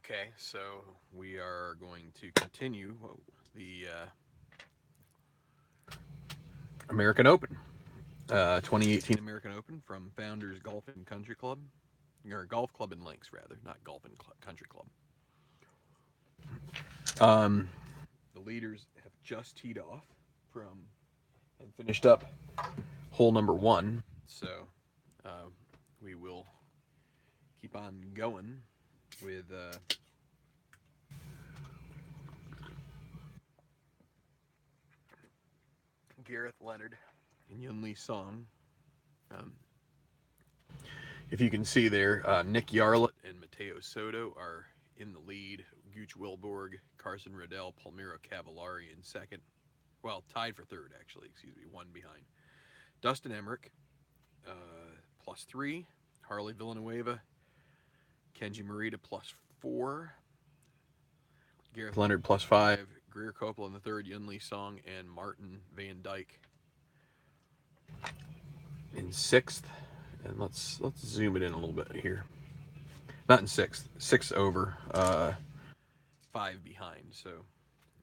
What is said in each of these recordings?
Okay, so we are going to continue the American Open, 2018 American Open from Founders Golf and Country Club, or Golf Club and Links rather, not Golf and Country Club. Um, the leaders have just teed off from and finished up hole number one, so uh, we will keep on going with Gareth Leonard and Yun Lee Song. Um, if you can see there, Nick Yarlett and Matteo Soto are in the lead. Gooch Wilborg, Carson Riddell, Palmiro Cavallari in second. Well, tied for third, actually. Excuse me, one behind. Dustin Emmerich, uh, plus three. Harley Villanueva, Kenji Morita, plus four. Gareth Leonard, plus five. Greer Copel in the third. Yun Lee Song and Martin Van Dyke in sixth. And let's zoom it in a little bit here. Not in sixth, six over, five behind. So,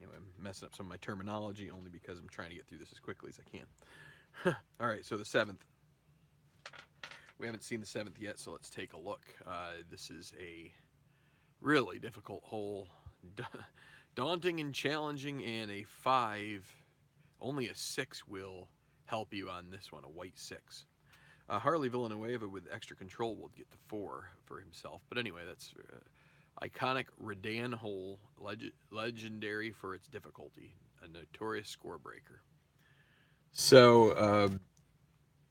I'm messing up some of my terminology only because I'm trying to get through this as quickly as I can. All right, so the seventh. We haven't seen the seventh yet, so let's take a look. This is a really difficult hole, daunting and challenging, and a five. Only a six will help you on this one, a white six. Harley Villanueva with extra control will get the four for himself. But anyway, that's iconic Redan hole, legendary for its difficulty, a notorious score breaker. So,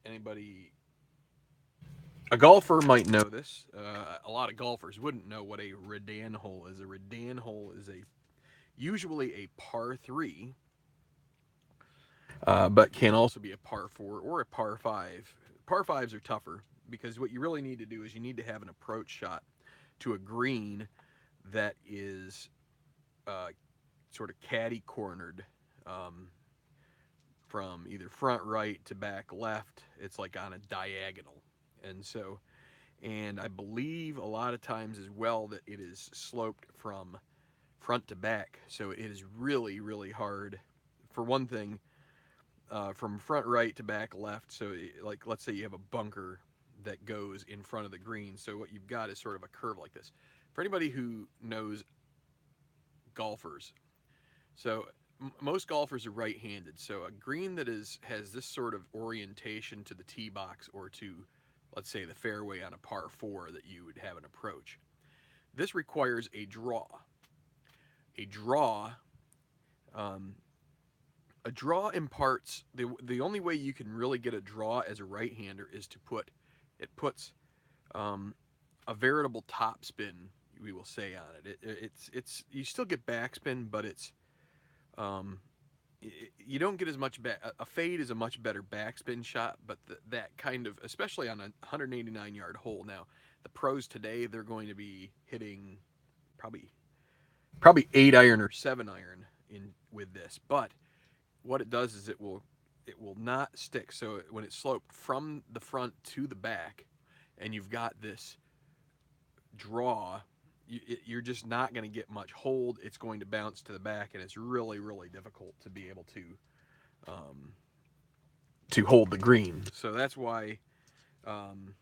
anybody, a golfer might know this. A lot of golfers wouldn't know what a Redan hole is. A Redan hole is usually a par three, but can also be a par four or a par five. Par fives are tougher because what you really need to do is you need to have an approach shot to a green that is uh, sort of caddy cornered, um, from either front right to back left. It's like on a diagonal. And so, and I believe a lot of times as well that it is sloped from front to back. So it is really, really hard. For one thing, from front right to back left. So, like, let's say you have a bunker that goes in front of the green. So, what you've got is sort of a curve like this. For anybody who knows golfers, so most golfers are right-handed. So, a green that has this sort of orientation to the tee box or to, let's say, the fairway on a par four that you would have an approach. This requires a draw. A draw um, a draw imparts the only way you can really get a draw as a right-hander is to puts um, a veritable topspin, we will say, on it. It's you still get backspin, but it's um, you don't get as much back. A fade is a much better backspin shot, but that kind of, especially on a 189-yard hole. Now, the pros today, they're going to be hitting probably 8 iron or 7 iron in with this, but what it does is it will not stick. So when it's sloped from the front to the back, and you've got this draw, you're just not going to get much hold. It's going to bounce to the back, and it's really, really difficult to be able um, to hold the green. So that's why. Um,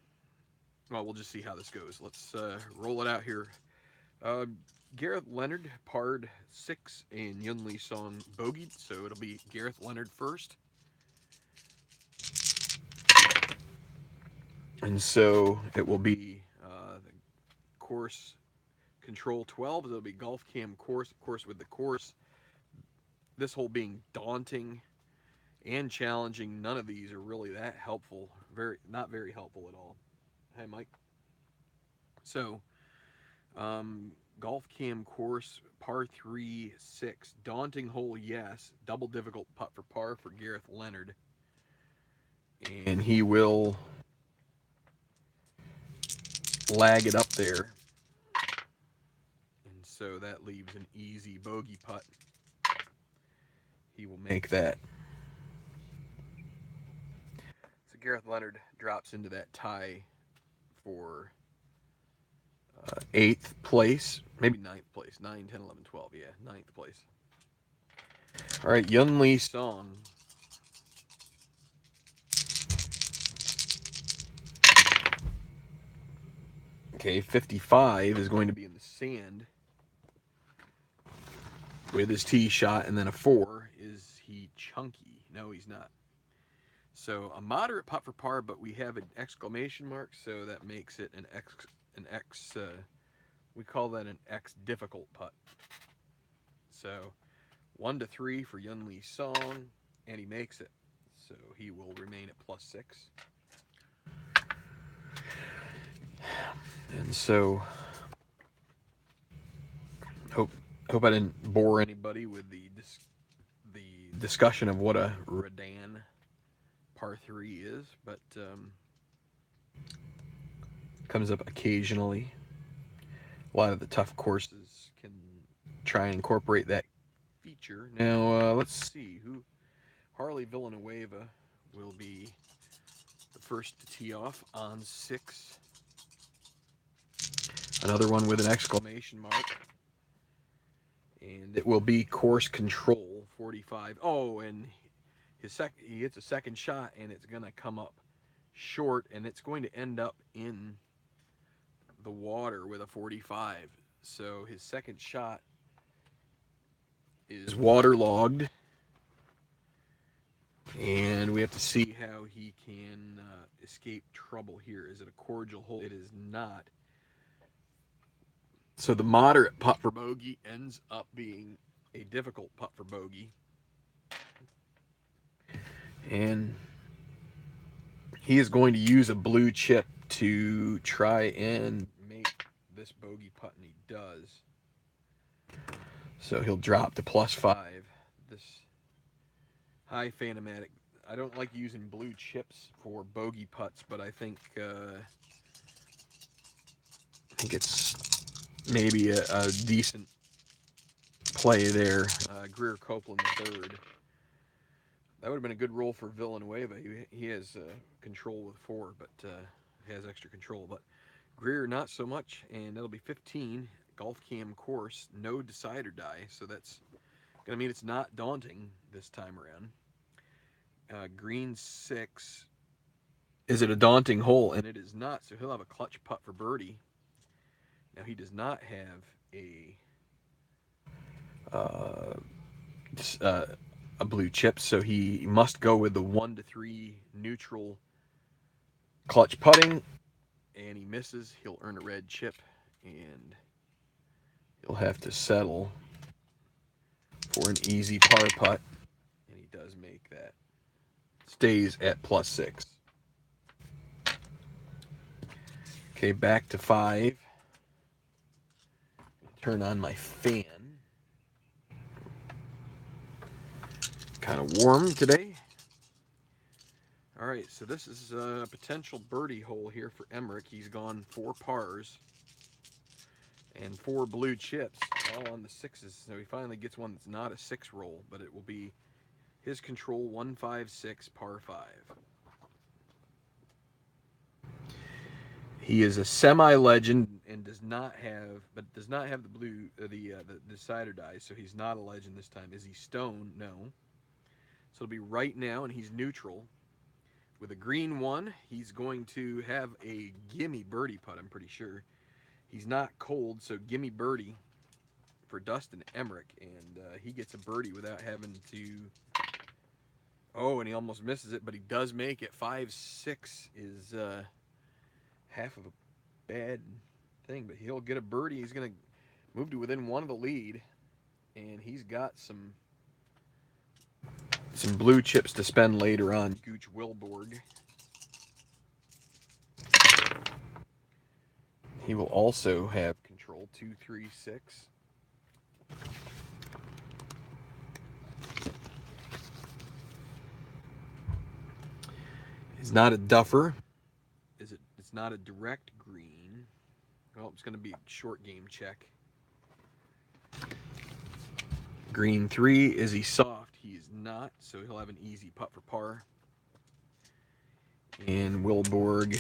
well, we'll just see how this goes. Let's roll it out here. Uh, Gareth Leonard parred six and Yun Lee Song bogeyed, so it'll be Gareth Leonard first. And so it will be the course control 12. It'll be golf cam course, of course, with the course. This hole being daunting and challenging. None of these are really that helpful. Not very helpful at all. Hey, Mike. So, golf cam course, par 3, 6. Daunting hole, yes. Double difficult putt for par for Gareth Leonard. And he will lag it up there. And so that leaves an easy bogey putt. He will make that. So Gareth Leonard drops into that tie for 8th place, maybe 9th place. 9, 10, 11, 12. Yeah, 9th place. All right, Yun Lee Song. Okay, 55 is going to be in the sand with his tee shot, and then a 4. Is he chunky? No, he's not. So a moderate putt for par, but we have an exclamation mark, so that makes it an X. We call that an X difficult putt. So 1 to 3 for Yun Lee Song, and he makes it. So he will remain at +6. And so hope I didn't bore anybody with the discussion of what a Redan par 3 is, but comes up occasionally. A lot of the tough courses can try and incorporate that feature. Now let's see who Harley Villanueva will be the first to tee off on 6. Another one with an exclamation mark. And it will be course control 45. Oh, and he hits a second shot, and it's going to come up short, and it's going to end up in the water with a 45. So his second shot is waterlogged, and we have to see how he can escape trouble here. Is it a cordial hole? It is not. So the moderate putt for bogey ends up being a difficult putt for bogey. And he is going to use a blue chip to try and make this bogey putt, and he does. So he'll drop to +5. This high Phantomatic. I don't like using blue chips for bogey putts, but I think it's maybe a decent play there. Greer Copeland III. That would have been a good roll for Villanueva. He has control with 4, but he has extra control. But Greer, not so much, and that'll be 15. Golf Cam course, no decide or die, so that's going to mean it's not daunting this time around. Green 6. Is it a daunting hole? And it is not, so he'll have a clutch putt for birdie. Now, he does not have a blue chip, so he must go with the 1 to 3 neutral clutch putting, and he misses. He'll earn a red chip, and he'll have to settle for an easy par putt, and he does make that. Stays at +6. Okay, back to 5. Turn on my fan. Kind of warm today. All right, so this is a potential birdie hole here for Emmerich. He's gone 4 pars and 4 blue chips, all on the 6s. So he finally gets one that's not a 6 roll, but it will be his control 156 par 5. He is a semi-legend and does not have the blue the decider die, so he's not a legend this time. Is he stone? No. So it'll be right now, and he's neutral. With a green 1, he's going to have a gimme birdie putt, I'm pretty sure. He's not cold, so gimme birdie for Dustin Emmerich, and he gets a birdie without having to... Oh, and he almost misses it, but he does make it. 5-6 is half of a bad thing, but he'll get a birdie. He's going to move to within 1 of the lead, and he's got some blue chips to spend later on. Gooch Wilborg. He will also have control 2, 3, 6. He's not a duffer. It's not a direct green. Well, it's going to be a short game check. Green 3, is he soft? He is not, so he'll have an easy putt for par. And Wilborg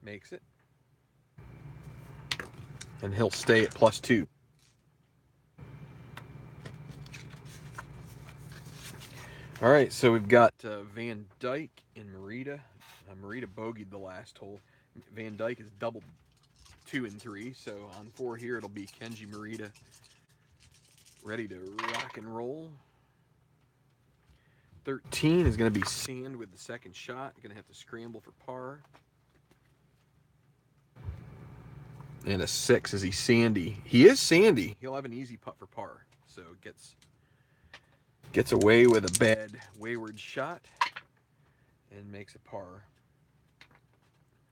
makes it. and he'll stay at +2. All right, so we've got Van Dyke and Merida. Merida bogeyed the last hole. Van Dyke is doubled 2 and 3, so on 4 here it'll be Kenji Merida ready to rock and roll. 13 is going to be Sand with the second shot. Going to have to scramble for par. And a 6 is he Sandy. He is Sandy. He'll have an easy putt for par. So gets away with a bad wayward shot and makes a par.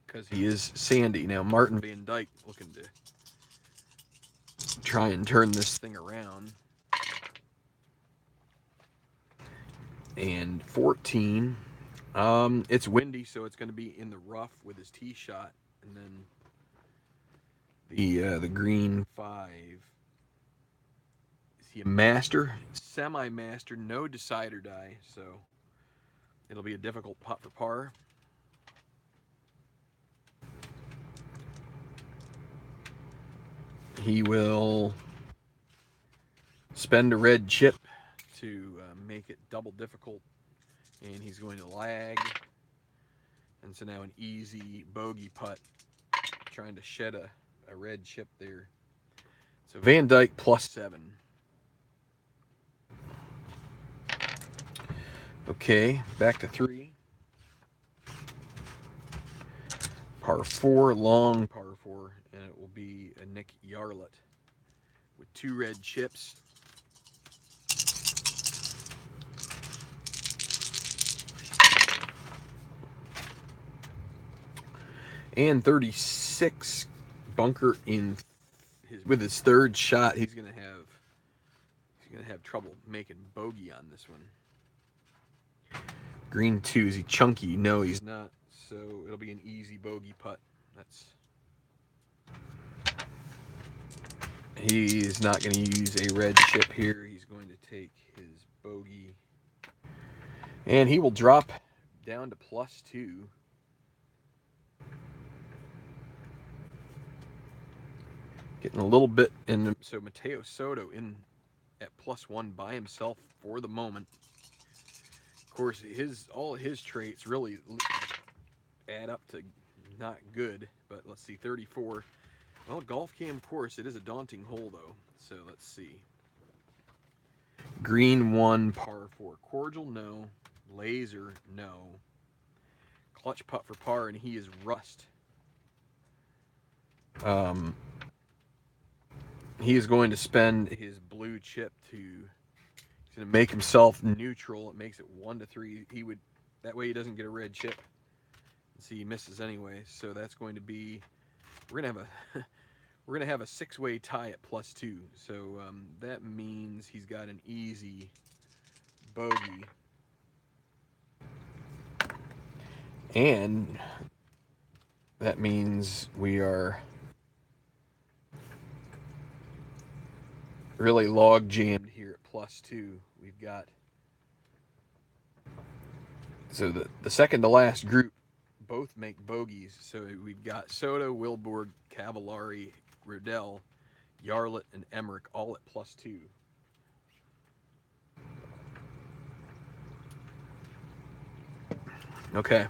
Because he is Sandy. Now Martin Van Dyke looking to try and turn this thing around. And 14, it's windy, so it's going to be in the rough with his tee shot, and then the green 5. Is he a master? Semi-master, no decide or die, so it'll be a difficult putt for par. He will spend a red chip to make it double difficult, and he's going to lag. And so now an easy bogey putt, trying to shed a red chip there. So Van Dyke +7. Okay, back to 3. Par 4, long par 4, and it will be a Nick Yarlett with 2 red chips. And 36 bunker in with his third shot. He's gonna have trouble making bogey on this one. Green 2, is he chunky? No, he's not. So it'll be an easy bogey putt. He's not going to use a red chip here. He's going to take his bogey, and he will drop down to +2. Getting a little bit in. So Mateo Soto in at +1 by himself for the moment. Of course, all his traits really add up to not good. But let's see, 34. Well, golf cam course, it is a daunting hole though. So let's see. Green 1, par 4. Cordial, no. Laser, no. Clutch putt for par, and he is Rust. He is going to spend his blue chip he's going to make himself neutral. It makes it 1-3. That way he doesn't get a red chip. See, he misses anyway. So that's going to be, we're going to have a 6-way tie at +2. So that means he's got an easy bogey. And that means we are really log jammed here at +2. We've got, so the second to last group both make bogeys. So we've got Soto, Wilborg, Cavallari, Riddell, Yarlett, and Emmerich all at +2. Okay.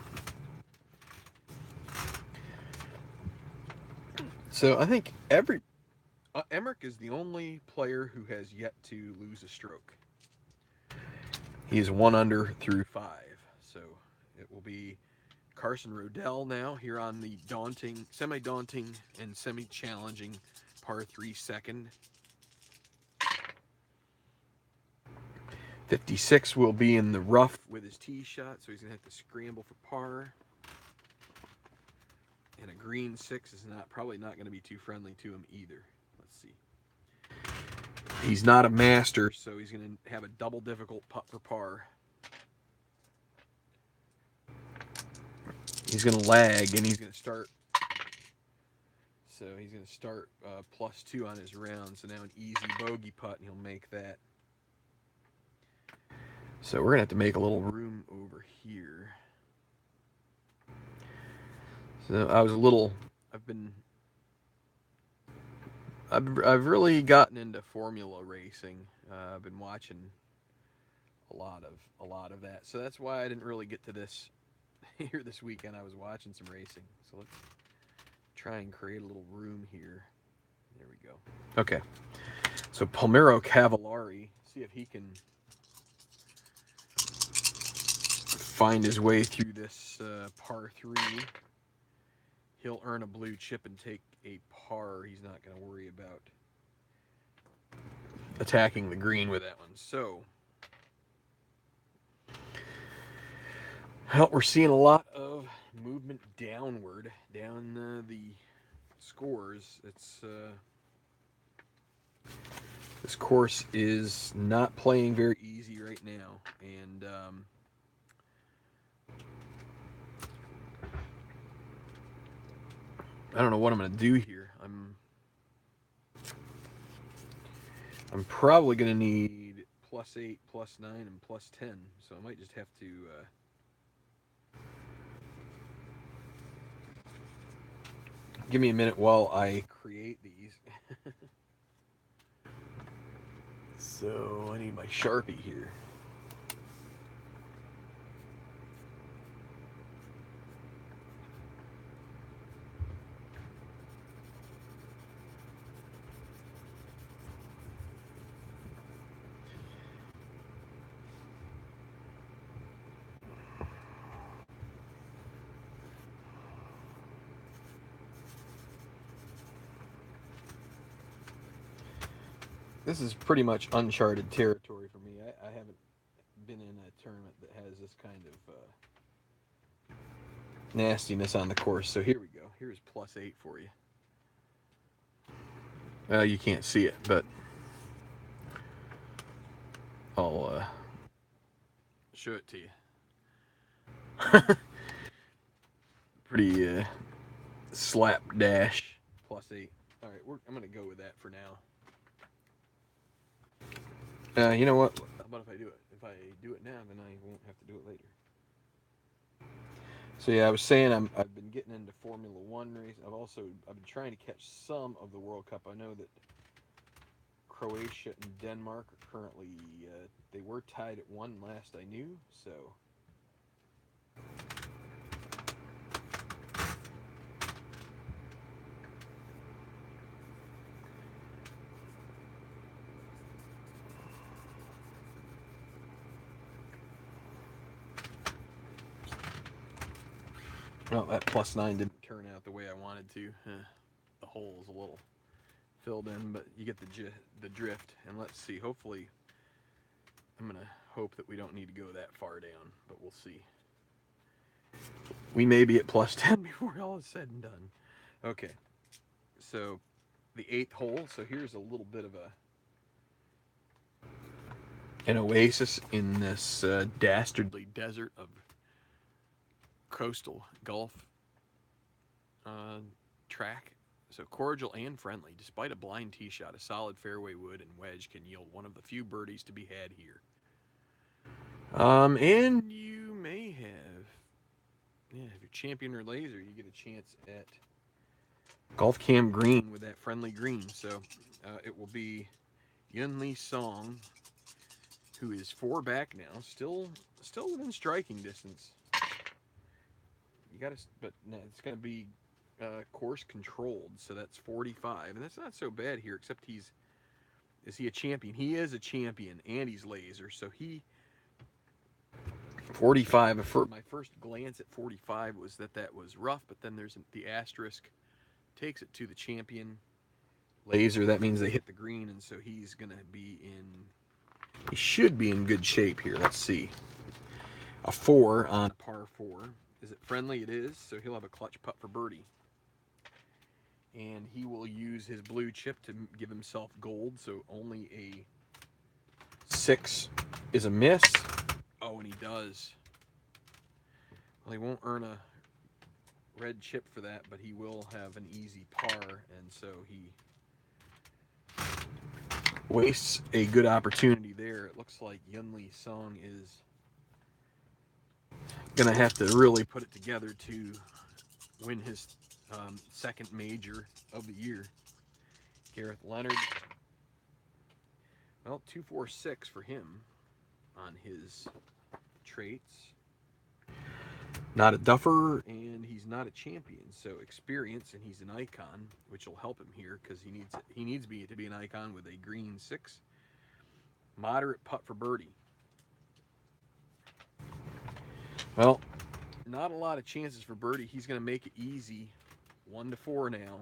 So I think Emmerich is the only player who has yet to lose a stroke. He is 1 under through 5. So it will be Carson Rodell now here on the semi-daunting and semi-challenging par 3 second. 56 will be in the rough with his tee shot, so he's going to have to scramble for par. And a green 6 is probably not going to be too friendly to him either. Let's see. He's not a master, so he's going to have a double difficult putt for par. He's going to lag, and he's going to start. So he's going to start +2 on his round. So now an easy bogey putt, and he'll make that. So we're going to have to make a little room over here. So I've been I've really gotten into formula racing. I've been watching a lot of that, so that's why I didn't really get to this here this weekend. I was watching some racing, so let's try and create a little room here. There we go. Okay, so Palmiro Cavallari, see if he can find his way through this par 3. He'll earn a blue chip and take a par. He's not going to worry about attacking the green with that one. So, well, we're seeing a lot of movement downward, down the scores. This course is not playing very easy right now, and I don't know what I'm going to do here. I'm probably going to need +8, +9, and +10, so I might just have to give me a minute while I create these. So I need my Sharpie here. This is pretty much uncharted territory for me. I haven't been in a tournament that has this kind of nastiness on the course. So here we go. Here's +8 for you. You can't see it, but I'll show it to you. Pretty slapdash +8. All right, I'm going to go with that for now. You know what? How about if I do it? If I do it now, then I won't have to do it later. So yeah, I was saying I've been getting into Formula One racing. I've been trying to catch some of the World Cup. I know that Croatia and Denmark are currently they were tied at 1 last I knew. So well, that +9 didn't turn out the way I wanted to. The hole is a little filled in, but you get the drift. And let's see. Hopefully, I'm gonna hope that we don't need to go that far down, but we'll see. We may be at +10 before all is said and done. Okay, so the 8th hole. So here's a little bit of an oasis in this dastardly desert of coastal golf track. So cordial and friendly. Despite a blind tee shot, a solid fairway wood and wedge can yield one of the few birdies to be had here. And you may have, if you're champion or laser, you get a chance at Golf Cam Green with that friendly green. So it will be Yun Lee Song, who is 4 back now, still within striking distance. You got to, but no, it's going to be course controlled, so that's 45, and that's not so bad here. Except is he a champion? He is a champion, and he's laser, so he 45. My first glance at 45 was that was rough, but then there's the asterisk takes it to the champion laser. That means they hit the green, and so he's going to be he should be in good shape here. Let's see. A 4 on par 4. Is it friendly? It is, so he'll have a clutch putt for birdie. And he will use his blue chip to give himself gold, so only a 6 is a miss. Oh, and he does. Well, he won't earn a red chip for that, but he will have an easy par, and so he wastes a good opportunity there. It looks like Yun Lee Song is going to have to really put it together to win his second major of the year. Gareth Leonard. Well, 246 for him on his traits. Not a duffer, and he's not a champion. So experience, and he's an icon, which will help him here because he needs me to be an icon with a green 6. Moderate putt for birdie. Well, not a lot of chances for birdie. He's going to make it easy. 1-4 now.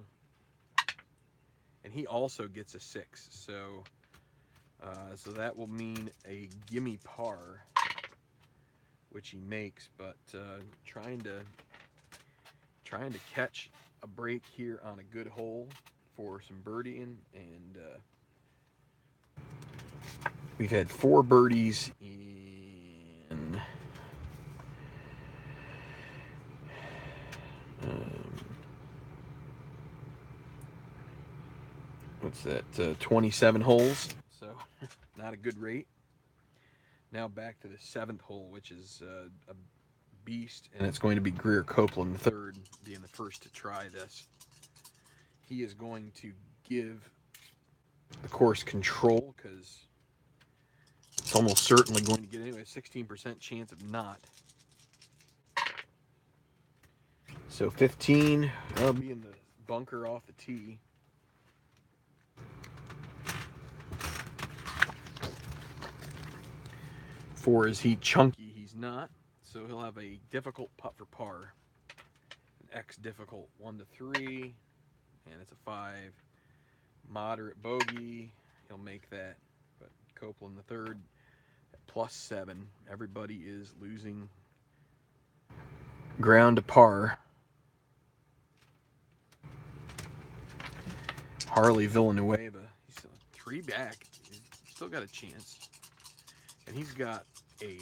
And he also gets a 6. So that will mean a gimme par, which he makes. But trying to catch a break here on a good hole for some birdieing. And we've had 4 birdies in... what's that? 27 holes. So not a good rate. Now back to the 7th hole, which is a beast, and it's going to be Greer Copeland III being the first to try this. He is going to give the course control because it's almost certainly going to get anyway. 16% chance of not. So 15, I'll be in the bunker off the tee. For is he chunky? He's not. So he'll have a difficult putt for par. An X difficult 1-3, and it's a 5. Moderate bogey, he'll make that. But Copeland III at +7. Everybody is losing ground to par. Harley Villanueva, he's 3 back. He's still got a chance. And he's got a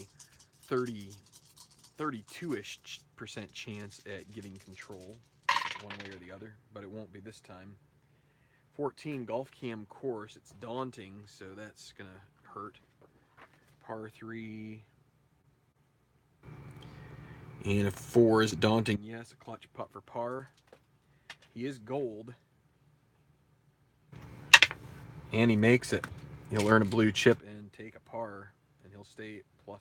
32-ish% chance at getting control one way or the other, but it won't be this time. 14 golf cam course, it's daunting, so that's gonna hurt. Par 3, and a 4 is daunting. Yes, a clutch putt for par. He is gold, and he makes it. He'll earn a blue chip and take a par, and he'll stay +5.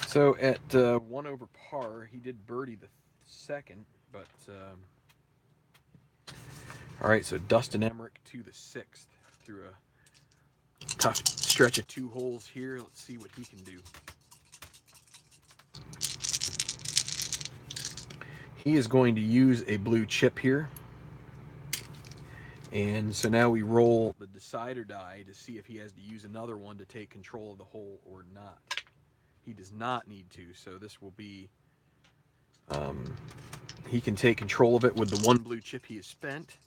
So at 1 over par, he did birdie the 2nd, but all right. So Dustin Emmerich to the 6th through a tough stretch of 2 holes here. Let's see what he can do. He is going to use a blue chip here. And so now we roll the decider die to see if he has to use another one to take control of the hole or not. He does not need to, so this will be... he can take control of it with the 1 blue chip he has spent.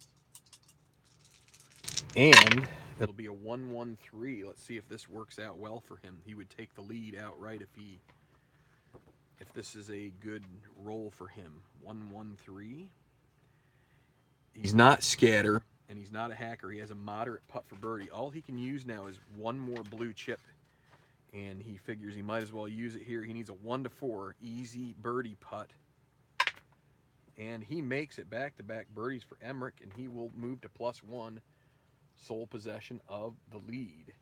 And it'll be a 1-1-3. Let's see if this works out well for him. He would take the lead outright if this is a good roll for him. 1-1-3. He's not scatter, and he's not a hacker. He has a moderate putt for birdie. All he can use now is 1 more blue chip, and he figures he might as well use it here. He needs a 1-4 easy birdie putt, and he makes it. Back-to-back birdies for Emmerich, and he will move to +1, sole possession of the lead.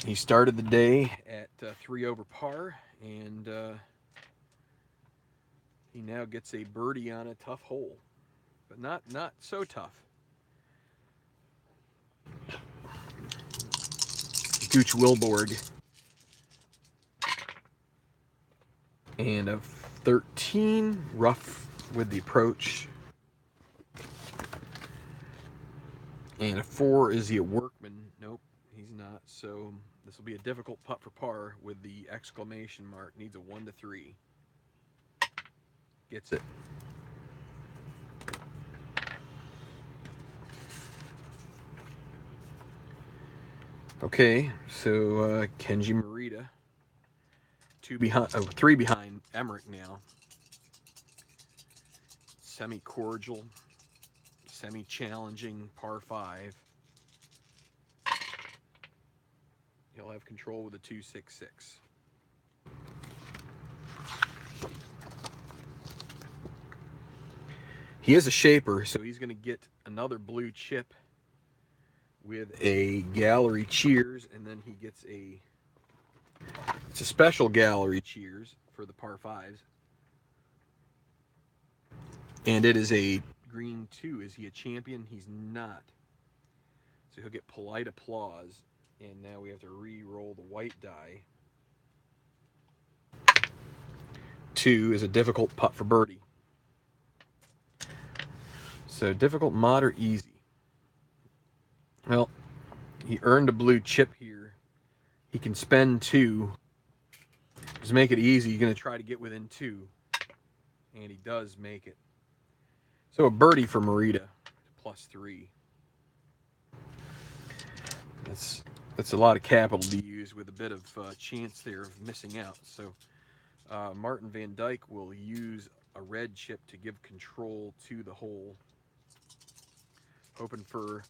He started the day at 3 over par, and he now gets a birdie on a tough hole, but not so tough. Gooch Wilborg, and a 13, rough with the approach, and a 4. Is he a workman? Nope, he's not. So this will be a difficult putt for par with the exclamation mark. Needs a 1-3. Gets it. Okay, so Kenji Morita, 3 behind Emmerich now. Semi-cordial, semi-challenging par 5. He'll have control with a 266. He is a shaper, so he's going to get another blue chip with a gallery cheers, and then he gets it's a special gallery cheers for the par 5s. And it is a green 2. Is he a champion? He's not. So he'll get polite applause, and now we have to re-roll the white die. 2 is a difficult putt for birdie. So difficult, moderate, easy. Well, he earned a blue chip here. He can spend 2. Just make it easy. You're going to try to get within 2. And he does make it. So a birdie for Morita, +3. That's a lot of capital to use with a bit of chance there of missing out. So Martin Van Dyke will use a red chip to give control to the hole. Hoping for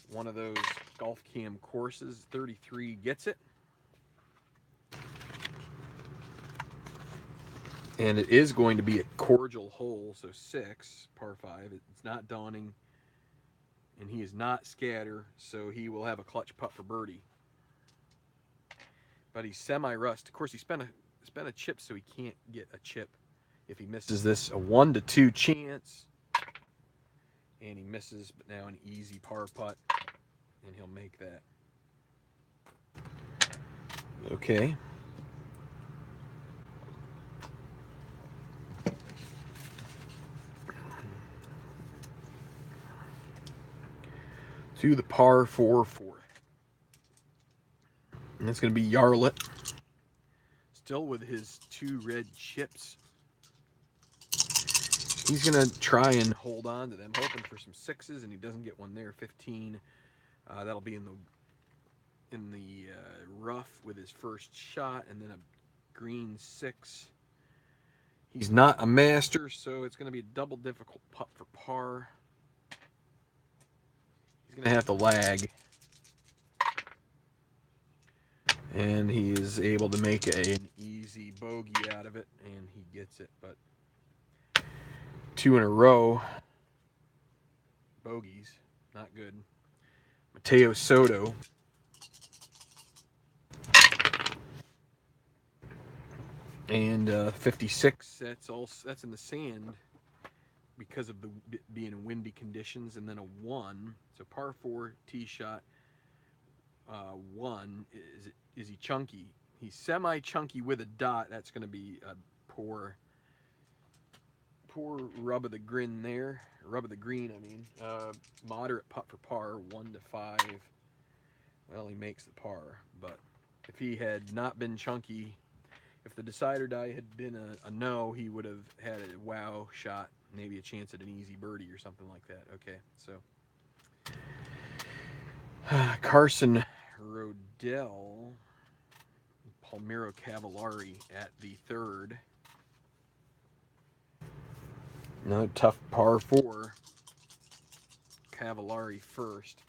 one of those golf cam courses. 33 gets it. And it is going to be a cordial hole, so 6, par 5. It's not daunting. And he is not scatter, so he will have a clutch putt for birdie. But he's semi-rust. Of course, he spent a chip, so he can't get a chip. If he misses this, a 1 to 2 chance. And he misses, but now an easy par putt. And he'll make that. Okay. To the par 4-4. And it's going to be Yarlett. Still with his 2 red chips. He's going to try and hold on to them, hoping for some 6s, and he doesn't get one there. 15. That'll be in the rough with his first shot, and then a green 6. He's not a master, so it's going to be a double difficult putt for par. He's going to have to lag. And he is able to make an easy bogey out of it, and he gets it. But 2 in a row. Bogeys. Not good. Mateo Soto. And 56. That's in the sand because of the being in windy conditions. And then a 1. So par 4 tee shot. 1. Is he chunky? He's semi-chunky with a dot. That's going to be a poor rub of the green there. Rub of the green, I mean. Moderate putt for par, 1 to 5. Well, he makes the par. But if he had not been chunky, if the decider die had been a no, he would have had a wow shot. Maybe a chance at an easy birdie or something like that. Okay, so Carson Rodell, Palmiro Cavallari at the 3rd. Another tough par 4. Cavallari first.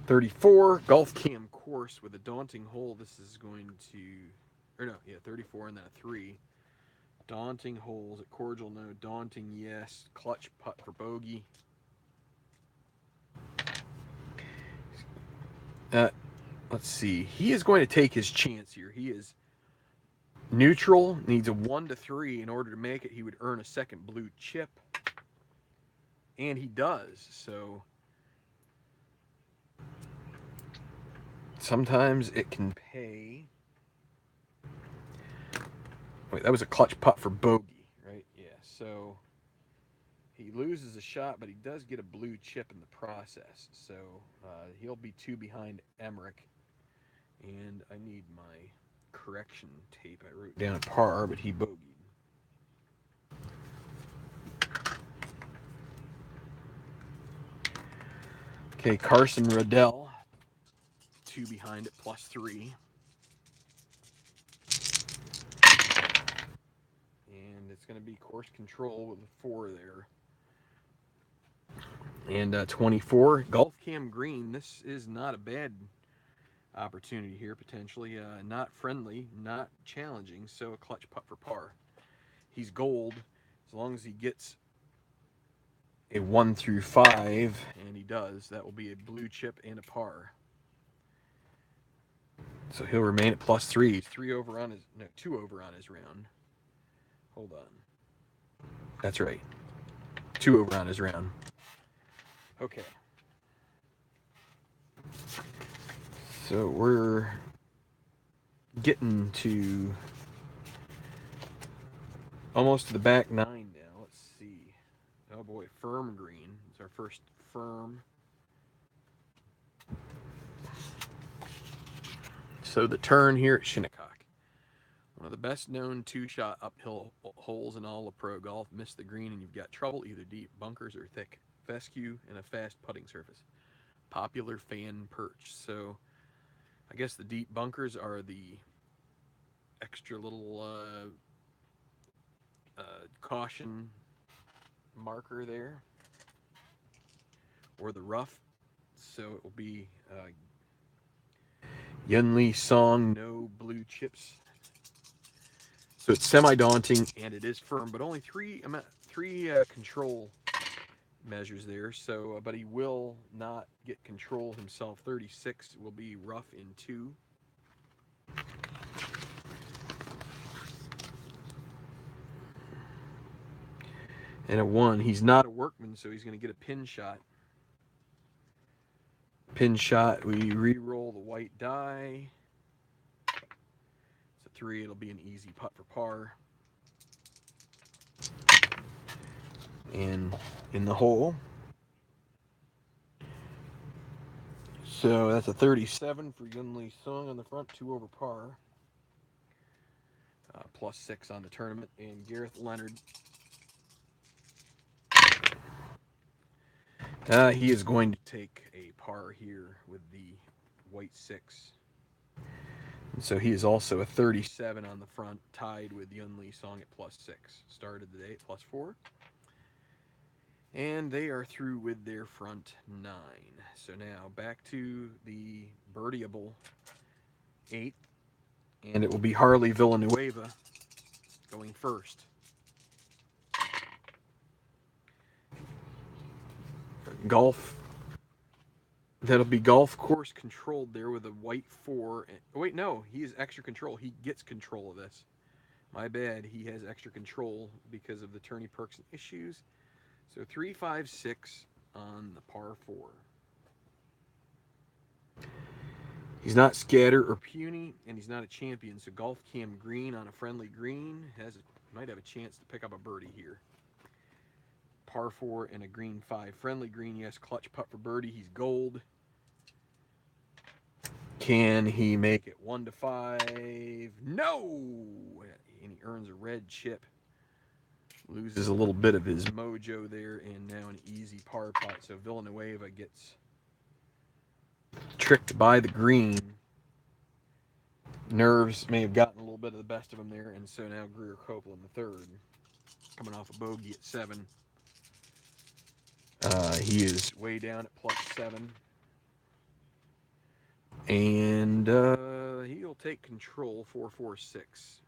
34, golf cam course with a daunting hole. This is going to, 34 and then a 3. Daunting holes at cordial, no. Daunting, yes. Clutch putt for bogey. Let's see. He is going to take his chance here. He is neutral, needs a 1 to 3 in order to make it. He would earn a second blue chip. And he does, so sometimes it can pay. Wait, that was a clutch putt for bogey, right? Yeah, so he loses a shot, but he does get a blue chip in the process. So he'll be 2 behind Emmerich. And I need my correction tape. I wrote down a par, but he bogeyed. Okay, Carson Rodell, 2 behind at +3. And it's going to be course control with a 4 there. And 24, Golf Cam Green. This is not a bad opportunity here, potentially. Not friendly, not challenging, so a clutch putt for par. He's gold as long as he gets a 1 through 5, and he does. That will be a blue chip and a par. So he'll remain at +3. 2 over on his round. Hold on. That's right. 2 over on his round. Okay. So we're getting to almost to the back 9 now. Let's see. Oh boy, firm green. It's our first firm. So the turn here at Shinnecock. One of the best known 2-shot uphill holes in all of pro golf. Miss the green and you've got trouble, either deep bunkers or thick fescue and a fast putting surface. Popular fan perch. So I guess the deep bunkers are the extra little caution marker there, or the rough. So it will be Yunli Song, no blue chips. So it's semi-daunting and it is firm, but only three control measures there. So, but he will not get control himself. 36 will be rough in 2. And a 1. He's not a workman, so he's going to get a pin shot. Pin shot, we re-roll the white die. It's a 3. It'll be an easy putt for par. And in the hole. So that's a 37 for Yunli Sung on the front, 2 over par. +6 on the tournament. And Gareth Leonard. He is going to take a par here with the white 6. And so he is also a 37 on the front, tied with Yunli Song at +6. Started the day at +4. And they are through with their front 9. So now back to the birdieable 8. And it will be Harley Villanueva going first. Golf. That'll be golf course controlled there with a white 4. Oh, wait, no. He has extra control. He gets control of this. My bad. He has extra control because of the tourney perks and issues. So 3, 5, 6 on the par 4. He's not scatter or puny, and he's not a champion. So Golf Cam Green on a friendly green might have a chance to pick up a birdie here. Par 4 and a green 5. Friendly green, yes. Clutch putt for birdie. He's gold. Can he make it 1 to 5? No! And he earns a red chip. Loses a little bit of his mojo there, and now an easy par putt. So Villanueva gets tricked by the green. Nerves may have gotten a little bit of the best of him there, and so now Greer Copeland the third, coming off a bogey at 7. He is way down at +7. And he'll take control 4, 4, 6.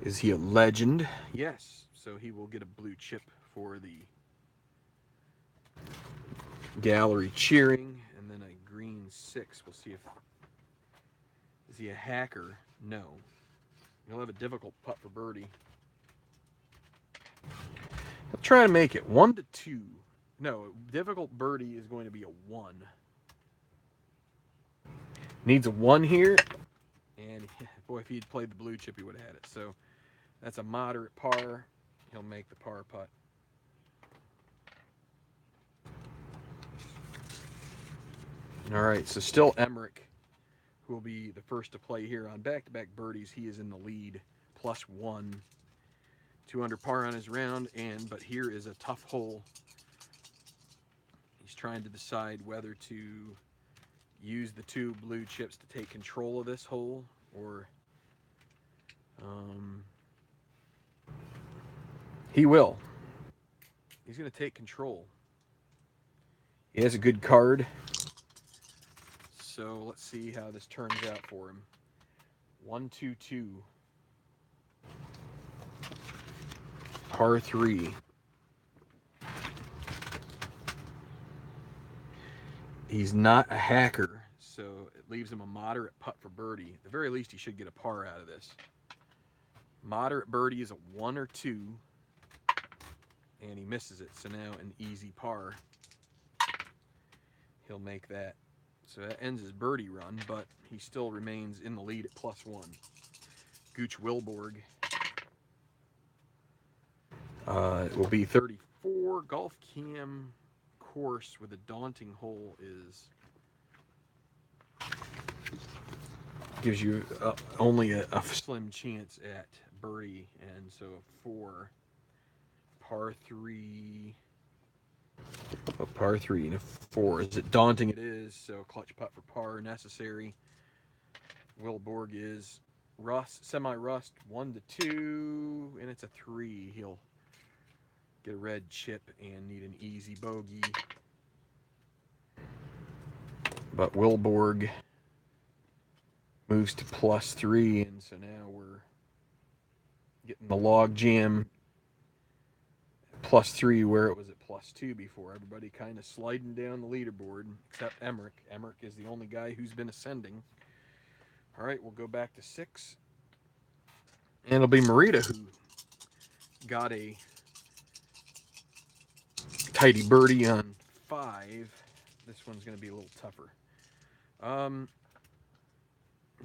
Is he a legend? Yes. So he will get a blue chip for the gallery cheering, and then a green 6. We'll see if is he a hacker? No. He'll have a difficult putt for birdie. He'll try to make it 1 to 2. No, difficult birdie is going to be a 1. Needs a 1 here, and boy, if he had played the blue chip, he would have had it. So that's a moderate par. He'll make the par putt. All right, so still Emmerich, who will be the first to play here on back-to-back birdies. He is in the lead, +1. 2 under par on his round, but here is a tough hole. He's trying to decide whether to use the 2 blue chips to take control of this hole, or He will. He's going to take control. He has a good card. So let's see how this turns out for him. 1-2-2. Par 3. He's not a hacker, so it leaves him a moderate putt for birdie. At the very least, he should get a par out of this. Moderate birdie is a 1 or 2, and he misses it. So now an easy par. He'll make that. So that ends his birdie run, but he still remains in the lead at +1. Gooch Wilborg. It will be 34. Golf Cam course with a daunting hole is gives you only a slim chance at birdie, and so 4 par 3. A par 3 and a 4. Is it daunting? It is. So clutch putt for par necessary. Wilborg is rust, semi-rust, 1 to 2, and it's a 3. He'll get a red chip and need an easy bogey. But Wilborg moves to +3, and so now we're getting the log jam +3 where it was at +2 before. Everybody kind of sliding down the leaderboard except Emmerich. Emmerich is the only guy who's been ascending. All right, we'll go back to 6. And it'll be Marita who got a tidy birdie on 5. This one's going to be a little tougher.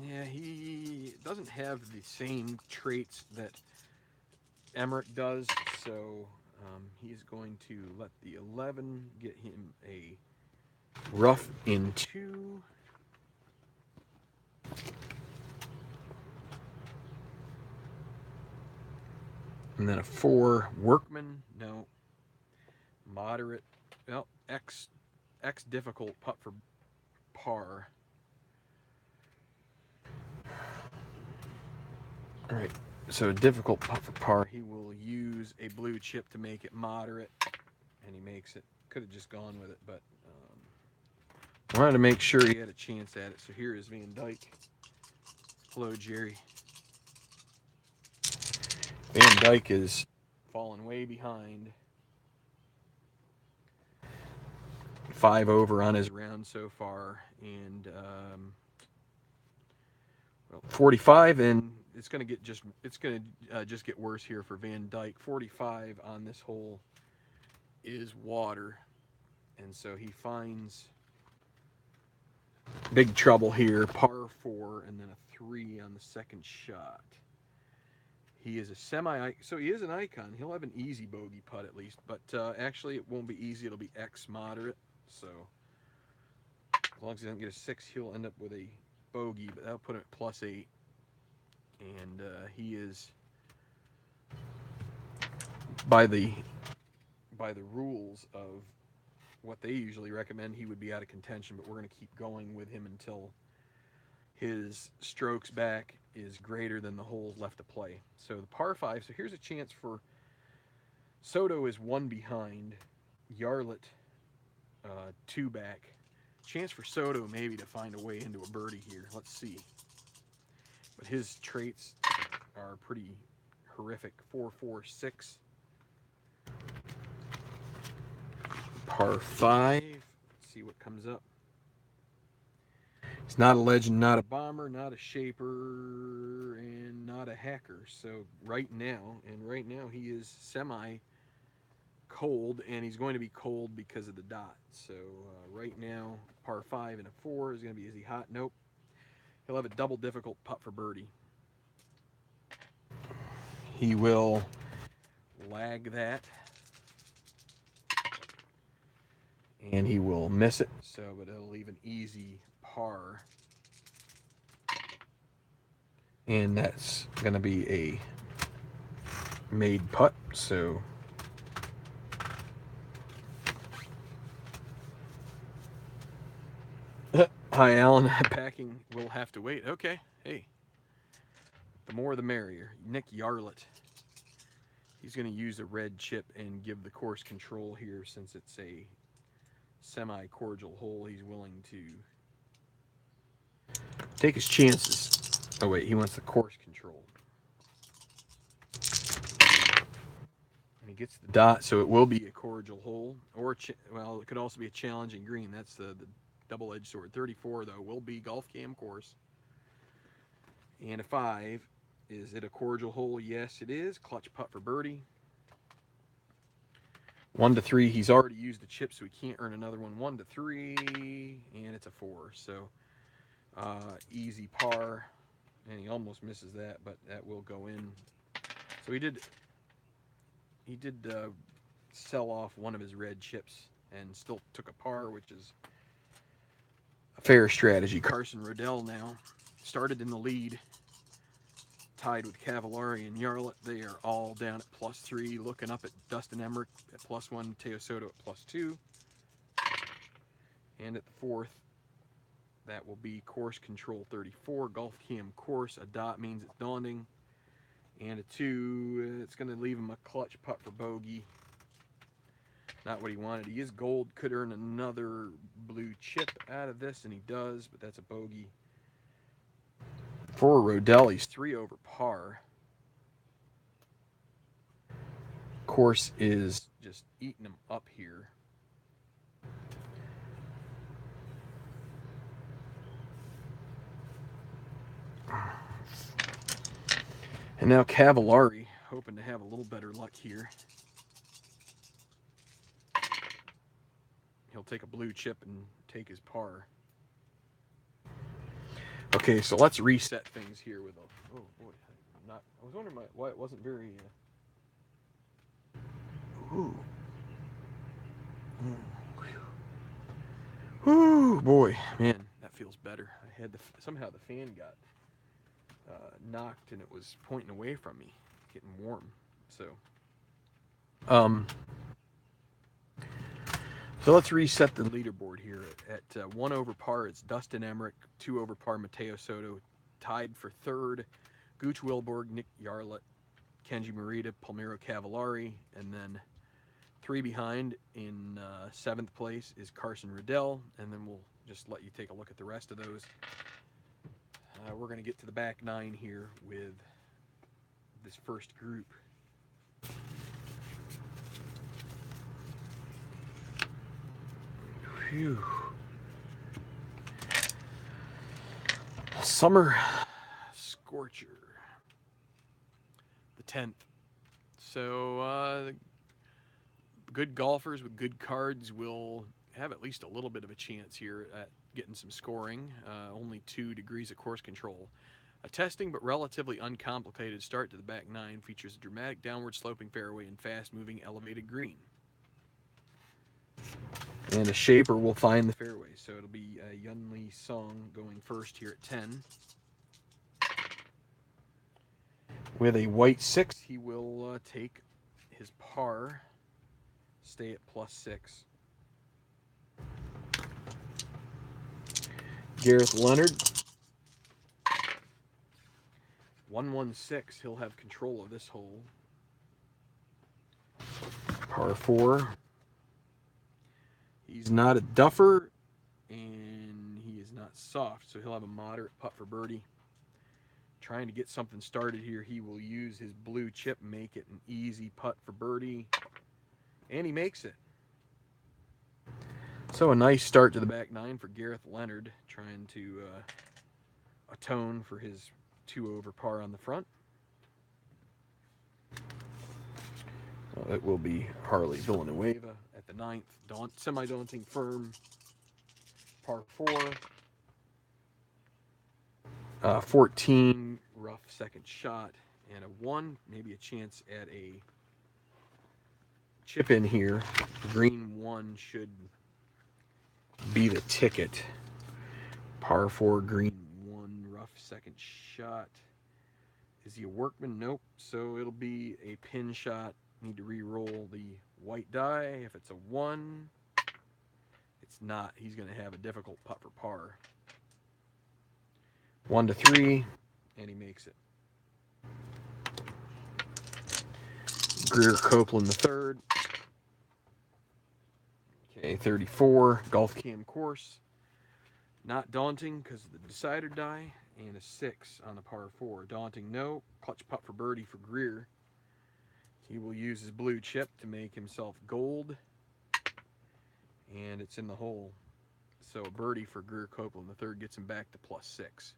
Yeah, he doesn't have the same traits that Emmerich does, so he's going to let the 11 get him a rough in 2. And then a 4. Workman, no. Moderate, well, X difficult putt for par. All right, so difficult putt for par. He will use a blue chip to make it moderate, and he makes it. Could have just gone with it, but I wanted to make sure he had a chance at it. So here is Van Dyke. Hello, Jerry. Van Dyke is falling way behind. 5 over on his round so far, and 45, and it's going to just get worse here for Van Dyke. 45 on this hole is water, and so he finds big trouble here. Par 4, and then a 3 on the second shot. He is a so he is an icon. He'll have an easy bogey putt at least, but actually it won't be easy. It'll be X moderate. So as long as he doesn't get a 6, he'll end up with a bogey, but that'll put him at +8. And he is, by the rules of what they usually recommend, he would be out of contention, but we're going to keep going with him until his strokes back is greater than the holes left to play. So the par 5, so here's a chance for Soto is 1 behind, Yarlett 2 back. Chance for Soto maybe to find a way into a birdie here. Let's see. But his traits are pretty horrific. 4, 4, 6. Par 5. Let's see what comes up. He's not a legend, not a bomber, not a shaper, and not a hacker. So right now he is semi-cold, and he's going to be cold because of the dot. So right now, par 5 and a 4 is going to be, is he hot? Nope. He'll have a double difficult putt for birdie. He will lag that, and he will miss it. So, but it'll leave an easy par, and that's going to be a made putt. So hi, Alan. Packing will have to wait. Okay. Hey, the more the merrier. Nick Yarlett He's going to use a red chip and give the course control here since it's a semi-cordial hole. He's willing to take his chances. Oh wait, he wants the course control. And he gets the dot, so it will be a cordial hole. Or, well, it could also be a challenging green. That's the double-edged sword. 34, though, will be golf cam course. And a 5. Is it a cordial hole? Yes, it is. Clutch putt for birdie. 1 to 3. He's already used the chip, so he can't earn another one. 1 to 3, and it's a 4. So easy par, and he almost misses that, but that will go in. So he did sell off one of his red chips and still took a par, which is a fair strategy. Carson Rodell now started in the lead, tied with Cavallari and Yarlett. They are all down at +3, looking up at Dustin Emmerich at +1, Teo Soto at +2. And at the 4th, that will be course control 34, golf cam course. A dot means it's daunting. And a 2, it's going to leave him a clutch putt for bogey. Not what he wanted. He is gold, could earn another blue chip out of this, and he does, but that's a bogey. For Rodell, he's 3 over par. Course is just eating him up here. And now Cavallari, hoping to have a little better luck here. He'll take a blue chip and take his par. Okay, so let's reset things here with a... Oh, boy. I was wondering why it wasn't very... Ooh. Ooh, boy. Man, that feels better. I had somehow the fan got knocked and it was pointing away from me, getting warm. So let's reset the leaderboard here. At 1 over par, it's Dustin Emmerich. 2 over par, Mateo Soto. Tied for 3rd, Gooch Wilborg, Nick Yarlett, Kenji Morita, Palmiro Cavallari. And then 3 behind in 7th place is Carson Rodell. And then we'll just let you take a look at the rest of those. We're going to get to the back 9 here with this first group. Phew. Summer Scorcher. The 10th. So, good golfers with good cards will have at least a little bit of a chance here at getting some scoring. Only 2 degrees of course control. A testing but relatively uncomplicated start to the back 9 features a dramatic downward sloping fairway and fast-moving elevated green. And a shaper will find the fairway. So it'll be Yunli Song going first here at 10. With a white 6, he will take his par, stay at +6. Gareth Leonard, 116. He'll have control of this hole. Par 4. He's not a duffer, and he is not soft, so he'll have a moderate putt for birdie. Trying to get something started here, he will use his blue chip, make it an easy putt for birdie, and he makes it. So a nice start to the back 9 for Gareth Leonard, trying to atone for his 2 over par on the front. It will be Harley Villanueva at the 9th. Semi-daunting firm. Par 4. 14, rough second shot. And a 1, maybe a chance at a chip in here. Green 1 should be the ticket. Par 4, green 1, rough second shot. Is he a workman? Nope. So it'll be a pin shot. Need to re-roll the white die. If it's a 1, it's not. He's going to have a difficult putt for par. 1 to 3, and he makes it. Greer Copeland the third. Okay, 34, golf cam course. Not daunting because of the decider die, and a 6 on the par 4. Daunting, no. Clutch putt for birdie for Greer. He will use his blue chip to make himself gold, and it's in the hole. So a birdie for Greer Copeland the third gets him back to +6.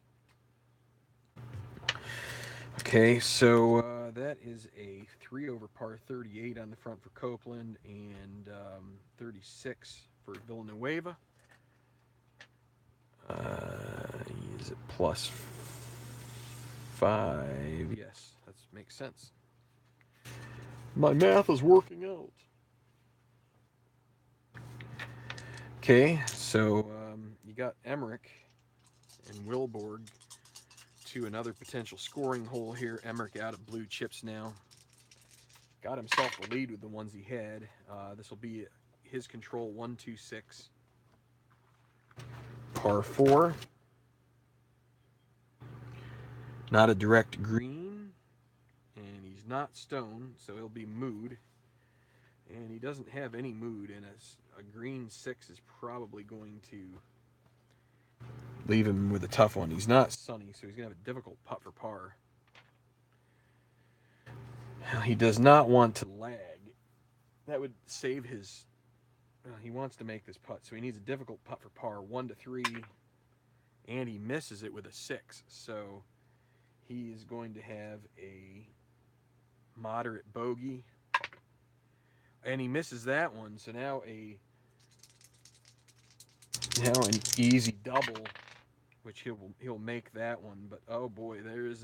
Okay, so that is a 3 over par 38 on the front for Copeland, and 36 for Villanueva. He's at +5. Yes, that makes sense. My math is working out. Okay, so you got Emmerich and Wilborg to another potential scoring hole here. Emmerich out of blue chips now. Got himself the lead with the ones he had. This will be his control 1, 2, 6. Par 4. Not a direct green, and he's not stone, so he'll be mood. And he doesn't have any mood, and a green 6 is probably going to leave him with a tough one. He's not sunny, so he's going to have a difficult putt for par. He does not want to lag. That would save his... he wants to make this putt, so he needs a difficult putt for par, 1 to 3, and he misses it with a 6. So he is going to have a moderate bogey, and he misses that one. So now an easy double, which he'll make that one. But oh boy, there is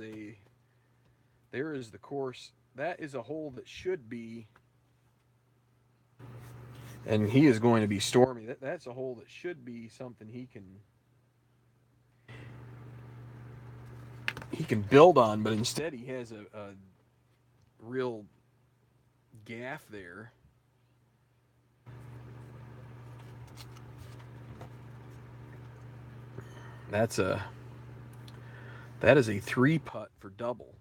the course. That is a hole that should be, and he is going to be stormy. That's a hole that should be something he can build on, but instead he has a real gaff there. That is a 3 putt for double.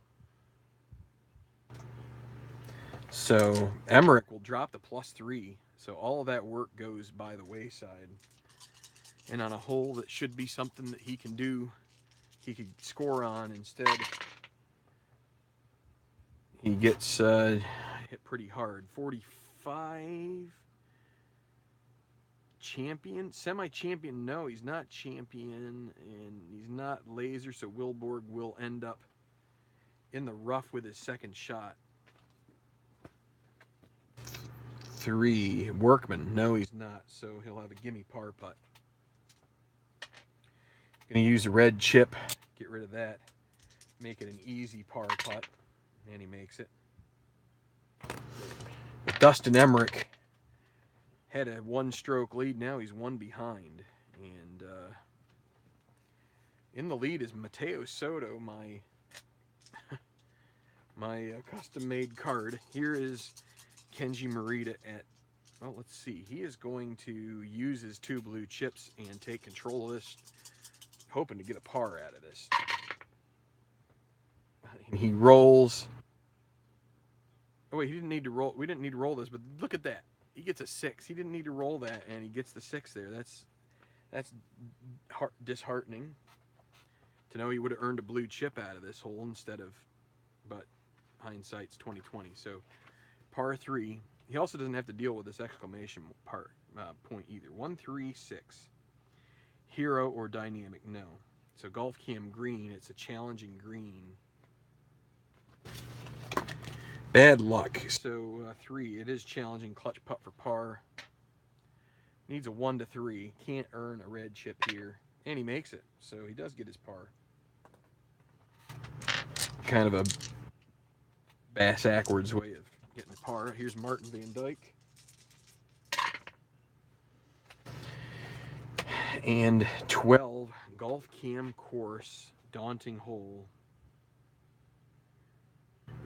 So Emmerich will drop the +3. So all of that work goes by the wayside. And on a hole that should be something that he can do, he could score on, instead he gets hit pretty hard. 45. Champion? Semi-champion? No, he's not champion, and he's not laser, so Wilborg will end up in the rough with his second shot. 3. Workman? No, he's not, so he'll have a gimme par putt. Going to use a red chip, get rid of that, make it an easy par putt, and he makes it. But Dustin Emmerich had a 1-stroke lead. Now he's 1 behind, and in the lead is Mateo Soto, my custom-made card. Here is Kenji Morita at, well, let's see. He is going to use his 2 blue chips and take control of this, hoping to get a par out of this. He rolls. Oh wait, he didn't need to roll. We didn't need to roll this, but look at that. He gets a 6. He didn't need to roll that, and he gets the 6 there. That's disheartening to know he would have earned a blue chip out of this hole instead of, but hindsight's 20/20. So par 3. He also doesn't have to deal with this exclamation point either. 1, 3, 6. Hero or dynamic? No. So golf cam green. It's a challenging green. Bad luck. So 3. It is challenging. Clutch putt for par. Needs a 1 to 3. Can't earn a red chip here, and he makes it. So he does get his par. Kind of a bass-ackwards way of getting the par. Here's Martin Van Dyke. And 12, golf cam course, daunting hole.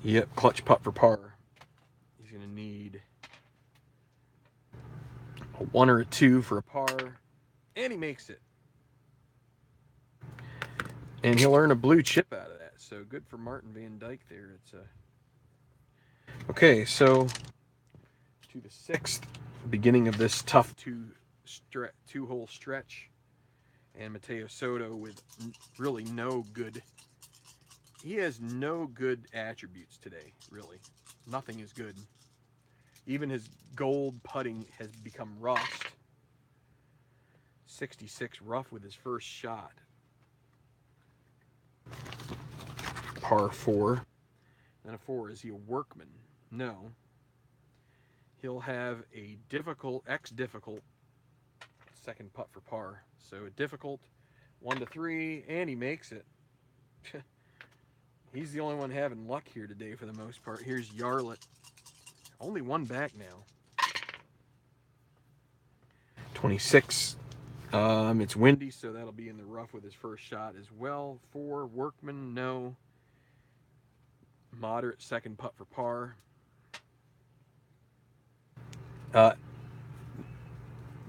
Yep, clutch putt for par. He's going to need a 1 or a 2 for a par, and he makes it. And he'll earn a blue chip out of that. So good for Martin Van Dyke there. Okay, so to the sixth, beginning of this tough two-hole stretch, and Mateo Soto with really no good. He has no good attributes today. Really, nothing is good. Even his gold putting has become rust. 66 rough with his first shot. Par 4. And a 4. Is he a workman? No. He'll have a difficult second putt for par. So a difficult 1 to 3, and he makes it. He's the only one having luck here today for the most part. Here's Yarlett. Only one back now. 26. It's windy, so that'll be in the rough with his first shot as well. 4, workman, no. Moderate second putt for par.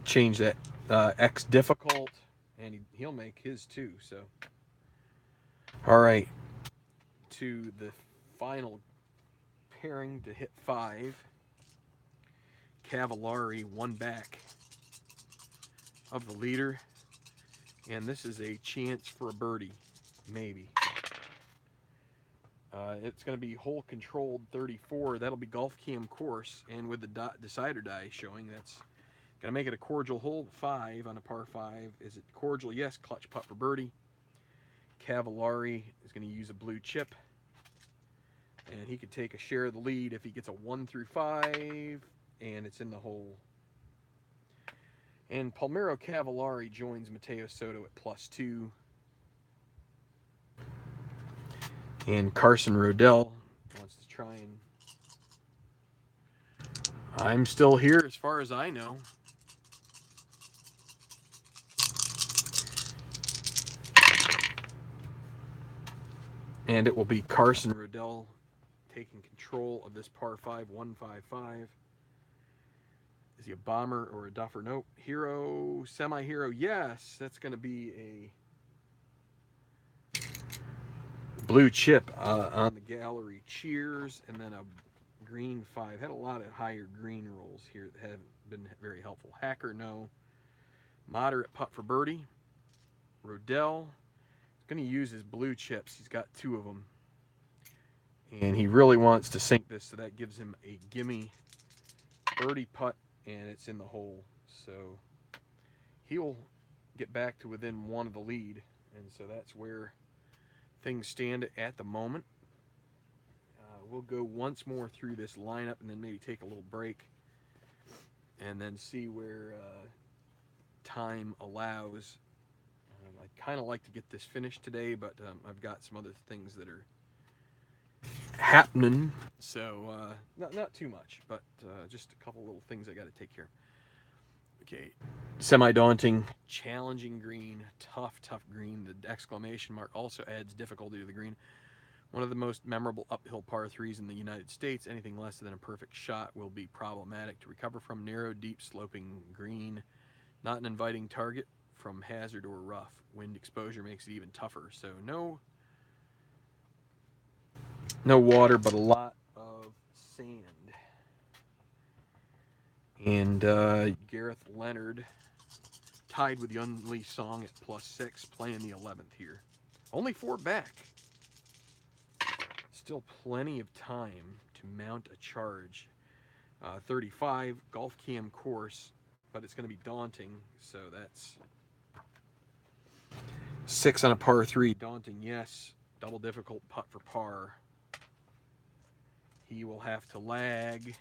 Change that X difficult, and he'll make his too. So, all right, to the final pairing to hit 5. Cavallari, one back of the leader, and this is a chance for a birdie, maybe. It's going to be hole controlled 34. That'll be golf cam course, and with the decider die showing, that's going to make it a cordial hole. 5 on a par 5. Is it cordial? Yes. Clutch putt for birdie. Cavallari is going to use a blue chip, and he could take a share of the lead if he gets a 1 through 5, and it's in the hole. And Palmiro Cavallari joins Mateo Soto at +2. And Carson Rodell wants to try and... I'm still here as far as I know. And it will be Carson Rodell taking control of this par 5, 155. Is he a bomber or a duffer? Nope. Hero, semi-hero. Yes, that's going to be a blue chip on the gallery. Cheers. And then a green 5. Had a lot of higher green rolls here that haven't been very helpful. Hacker, no. Moderate putt for birdie. Rodell is going to use his blue chips. He's got 2 of them. And he really wants to sink this, so that gives him a gimme birdie putt, and it's in the hole. So he'll get back to within 1 of the lead, and so that's where things stand at the moment. We'll go once more through this lineup and then maybe take a little break and then see where time allows. I'd kind of like to get this finished today, but I've got some other things that are happening, so not too much, but just a couple little things I got to take care of. Okay, semi-daunting, challenging green, tough green. The exclamation mark also adds difficulty to the green. One of the most memorable uphill par 3s in the United States. Anything less than a perfect shot will be problematic to recover from. Narrow, deep, sloping green. Not an inviting target from hazard or rough. Wind exposure makes it even tougher. So no water, but a lot of sand. And Gareth Leonard tied with the Unleashed Song at +6, playing the 11th here. Only 4 back. Still plenty of time to mount a charge. 35, golf cam course, but it's going to be daunting, so that's 6 on a par 3. Daunting, yes. Double difficult putt for par. He will have to lag,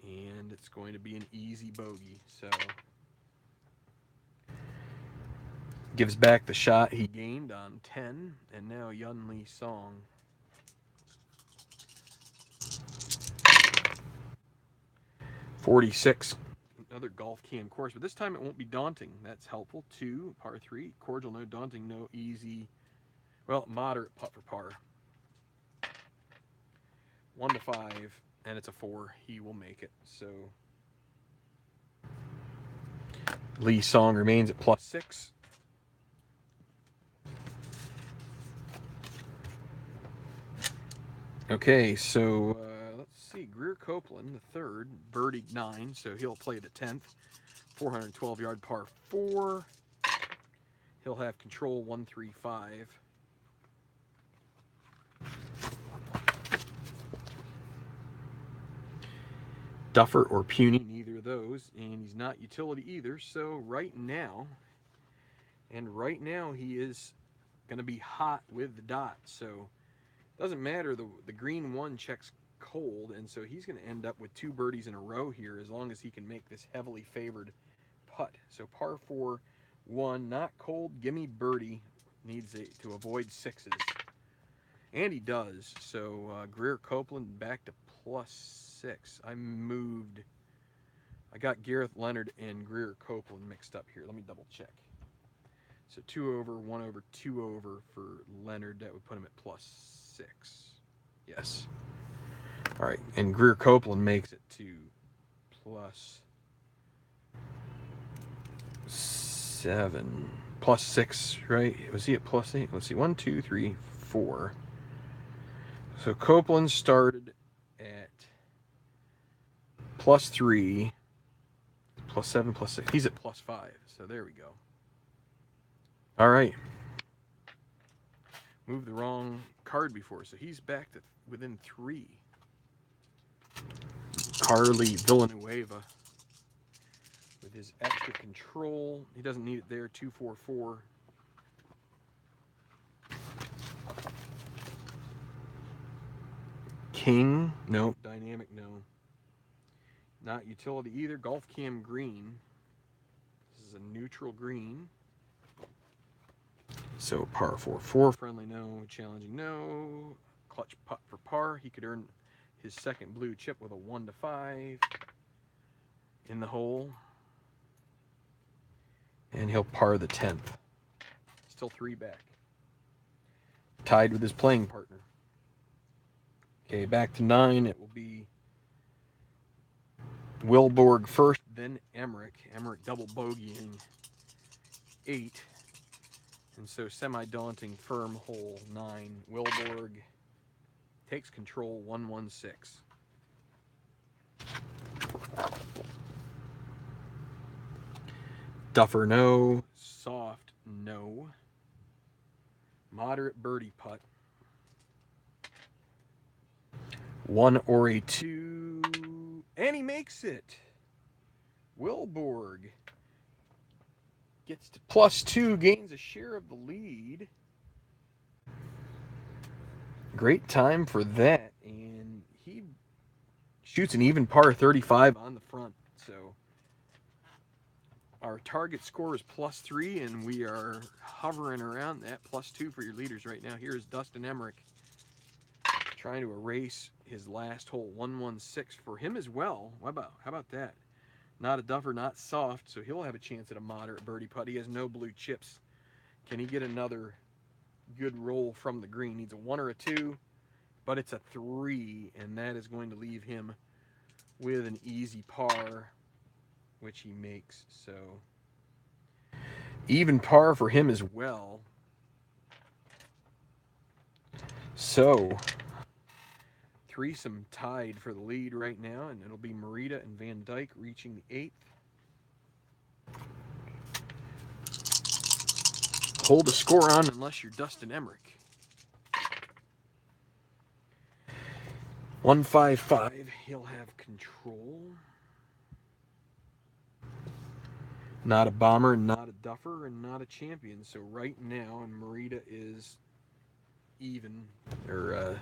and it's going to be an easy bogey, so gives back the shot he gained on 10, and now Yun Lee Song. .46, another golf cam course, but this time it won't be daunting. That's helpful. 2, par 3, cordial, no daunting, no easy. Well, moderate putt for par. 1 to 5, and it's a 4. He will make it. So Lee Song remains at +6. Okay, so let's see. Greer Copeland, the third, birdied 9, so he'll play the 10th. 412-yard par 4. He'll have control 135. Duffer or puny, neither of those, and he's not utility either. So right now he is going to be hot with the dot. So it doesn't matter. The green one checks cold, and so he's going to end up with 2 birdies in a row here as long as he can make this heavily favored putt. So par 4, 1, not cold. Gimme birdie. Needs to avoid 6s. And he does. So Greer Copeland back to +6. I got Gareth Leonard and Greer Copeland mixed up here. Let me double check. So 2 over, 1 over, 2 over for Leonard. That would put him at +6. Yes. All right. And Greer Copeland makes it to +7. +6, right? Was he at +8? Let's see. 1, 2, 3, 4. So Copeland started at +3, +7, +6. He's at +5. So there we go. All right. Moved the wrong card before, so he's back to within 3. Carly Villanueva with his extra control. He doesn't need it there. 244. King, no. Dynamic, no. Not utility either. Golf Cam Green. This is a neutral green. So par 4. Friendly, no. Challenging, no. Clutch putt for par. He could earn his second blue chip with a 1 to 5 in the hole. And he'll par the 10th. Still 3 back. Tied with his playing partner. Okay, back to 9. It will be Wilborg first, then Emmerich. Emmerich double bogeying 8. And so semi-daunting firm hole 9. Wilborg takes control 116. Duffer, no. Soft, no. Moderate birdie putt. 1 or a 2. And he makes it. Wilborg gets to +2, gains a share of the lead. Great time for that. And he shoots an even par 35 on the front. So our target score is +3, and we are hovering around that. +2 for your leaders right now. Here's Dustin Emmerich trying to erase his last hole. 116 for him as well. How about that? Not a duffer, not soft, so he'll have a chance at a moderate birdie putt. He has no blue chips. Can he get another good roll from the green? Needs a 1 or a 2, but it's a 3, and that is going to leave him with an easy par, which he makes. So even par for him as well. So threesome tied for the lead right now, and it'll be Merida and Van Dyke reaching the 8th. Hold a score on unless you're Dustin Emmerich. 155, he'll have control. Not a bomber, not a duffer, and not a champion. So right now, and Merida is even, or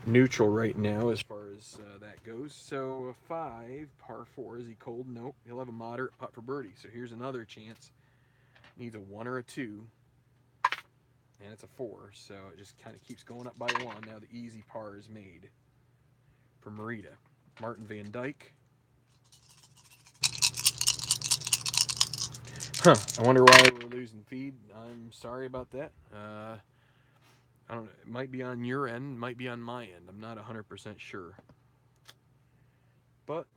neutral right now as far as that goes. So a 5, par 4. Is he cold? Nope. He'll have a moderate putt for birdie. So here's another chance. Needs a 1 or a 2. And it's a 4. So it just kind of keeps going up by 1. Now the easy par is made for Merida. Martin Van Dyke. I wonder why we're losing feed. I'm sorry about that. I don't know. It might be on your end, might be on my end. I'm not 100% sure. But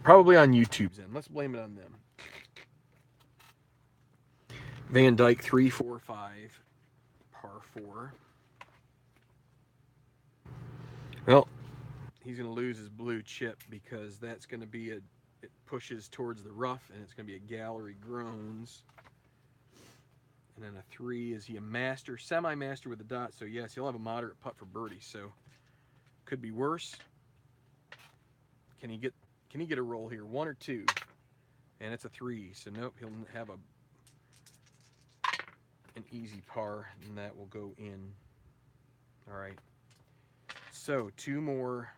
probably on YouTube's end. Let's blame it on them. Van Dyke 3, 4, 5, par 4. Well, he's going to lose his blue chip because that's going to be it pushes towards the rough, and it's going to be a gallery groans. And then a 3. Is he a master? Semi-master with a dot, so yes, he'll have a moderate putt for birdie, so could be worse. Can he get a roll here? 1 or 2? And it's a 3, so nope, he'll have an easy par, and that will go in. All right. So 2 more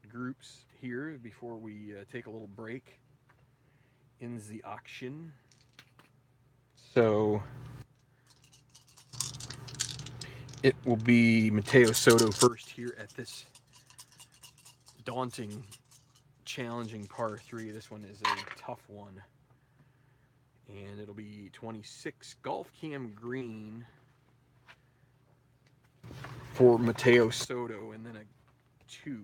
groups here before we take a little break. Ends the auction. So it will be Mateo Soto first here at this daunting, challenging par 3. This one is a tough one. And it'll be 26 Golf Cam Green for Mateo Soto, and then a 2.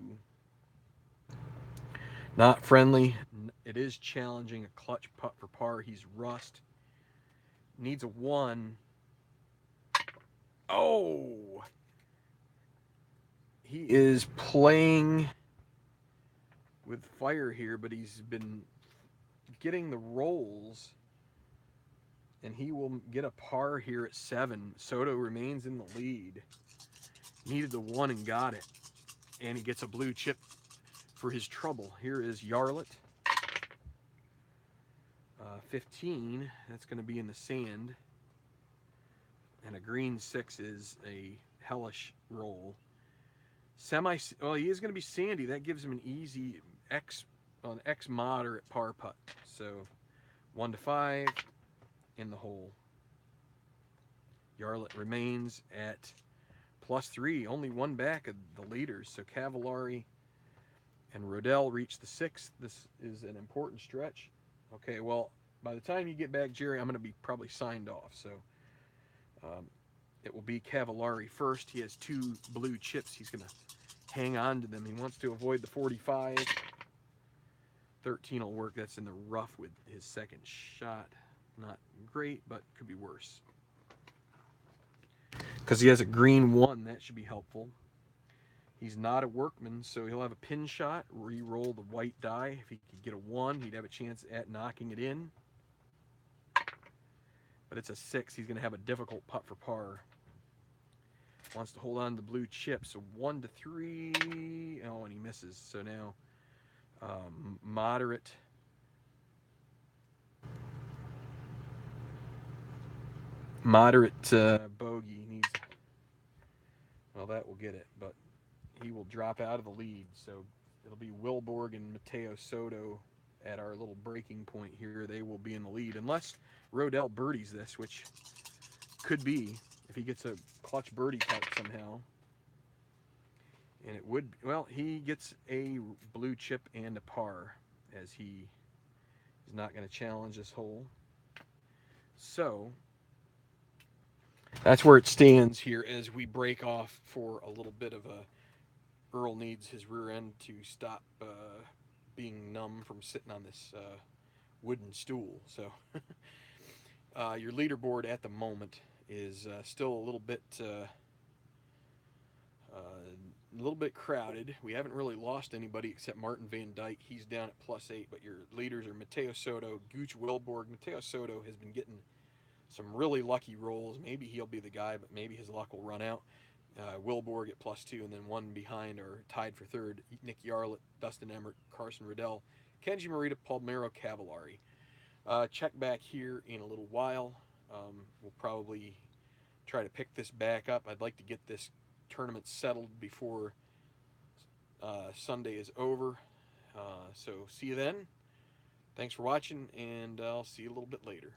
Not friendly. It is challenging. A clutch putt for par. He's rust. Needs a 1. Oh! He is playing with fire here, but he's been getting the rolls, and he will get a par here at 7. Soto remains in the lead. Needed the 1 and got it. And he gets a blue chip for his trouble. Here is Yarlett. 15, that's going to be in the sand. And a green 6 is a hellish roll. Well, he is going to be sandy. That gives him an easy X moderate par putt. So 1 to 5 in the hole. Yarlett remains at +3, only 1 back of the leaders. So Cavallari and Rodell reach the 6th. This is an important stretch. Okay, well, by the time you get back, Jerry, I'm going to be probably signed off. So it will be Cavallari first. He has 2 blue chips. He's going to hang on to them. He wants to avoid the 45. 13 will work. That's in the rough with his second shot. Not great, but could be worse. Because he has a green 1, that should be helpful. He's not a workman, so he'll have a pin shot, re-roll the white die. If he could get a 1, he'd have a chance at knocking it in. But it's a 6. He's going to have a difficult putt for par. Wants to hold on to the blue chip, so 1 to 3. Oh, and he misses. So now moderate. Bogey needs. Well, that will get it, but he will drop out of the lead. So it'll be Wilborg and Mateo Soto at our little breaking point here. They will be in the lead unless Rodell birdies this, which could be if he gets a clutch birdie putt somehow. And it would, well, he gets a blue chip and a par, as he is not going to challenge this hole. So that's where it stands here as we break off for a little bit of a. Earl needs his rear end to stop being numb from sitting on this wooden stool. So your leaderboard at the moment is still a little bit crowded. We haven't really lost anybody except Martin Van Dyke. He's down at +8, but your leaders are Mateo Soto, Gooch Wilborg. Mateo Soto has been getting some really lucky rolls. Maybe he'll be the guy, but maybe his luck will run out. Wilborg at +2, and then 1 behind are tied for 3rd. Nick Yarlett, Dustin Emmert, Carson Riddell, Kenji Morita, Palmero Cavallari. Check back here in a little while. We'll probably try to pick this back up. I'd like to get this tournament settled before Sunday is over. So see you then. Thanks for watching, and I'll see you a little bit later.